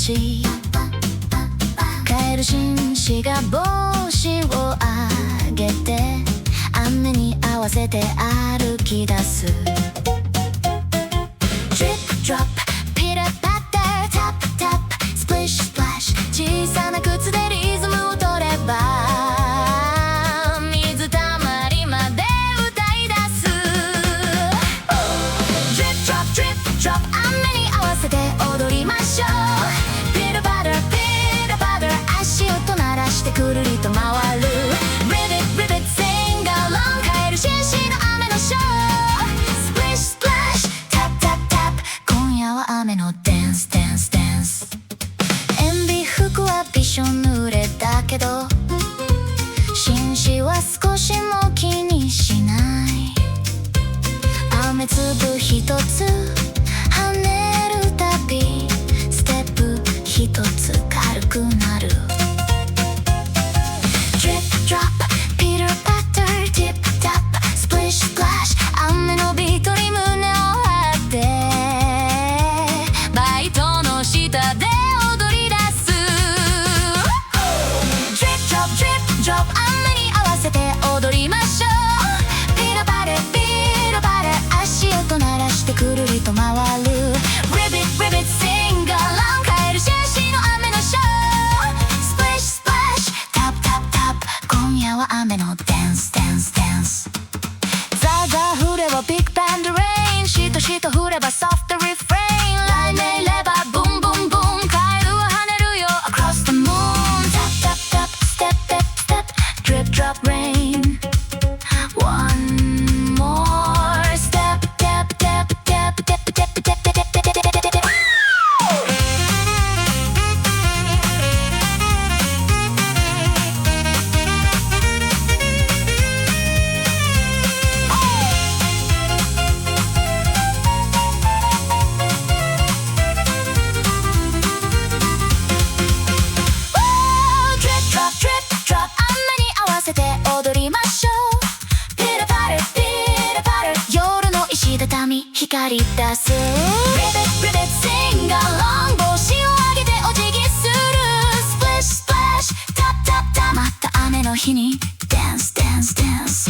し、カエル紳士が帽子を上げて雨に合わせて歩き出す。Drip drop ピラパタータップタップ Splish Splash 小さな靴でリズムを取れば水たまりまで歌い出す。Drip drop drip drop 雨に合わせて踊りましょう。ピラパターピラパター足音鳴らしてくるりと回る。Ribbit Ribbit sing along カエル紳士の雨のショー。Splish Splash Tap Tap Tap 今夜は雨のダンスダンスダンス。燕尾服はびしょぬれだけど紳士は少しも気にしない。雨粒ひとつ跳ねるたびステップひとつ軽くなる。Drip drop ピルパターティップタップ Splish Splash 雨のビートに胸を張ってバイトの下で踊り出す。Drip drop drip drop 雨に合わせて踊りましょう。ピラパターピラパター足音鳴らしてくるりと回る。Ribbit Ribbit sing along カエル紳士の雨のショー。Splish Splash Tap Tap Tap 今夜は雨のダンスダンスダンス。ザーザー降ればビッグバンドレインしとしと降ればソフトリフレイン来年いればブンブンブンカエルは跳ねるよ Across the moon Tap Tap Tap Step Step Step Drip Drop Rain One more step Tap Tap Tap Tap Tap Tap Tap Tap Tap 踊りましょう。ピラパターピラパター夜の石畳光り出す。Ribbit Ribbit sing along 帽子を上げてお辞儀する。Splish Splash Tap Tap Tap また雨の日にダンスダンスダンス。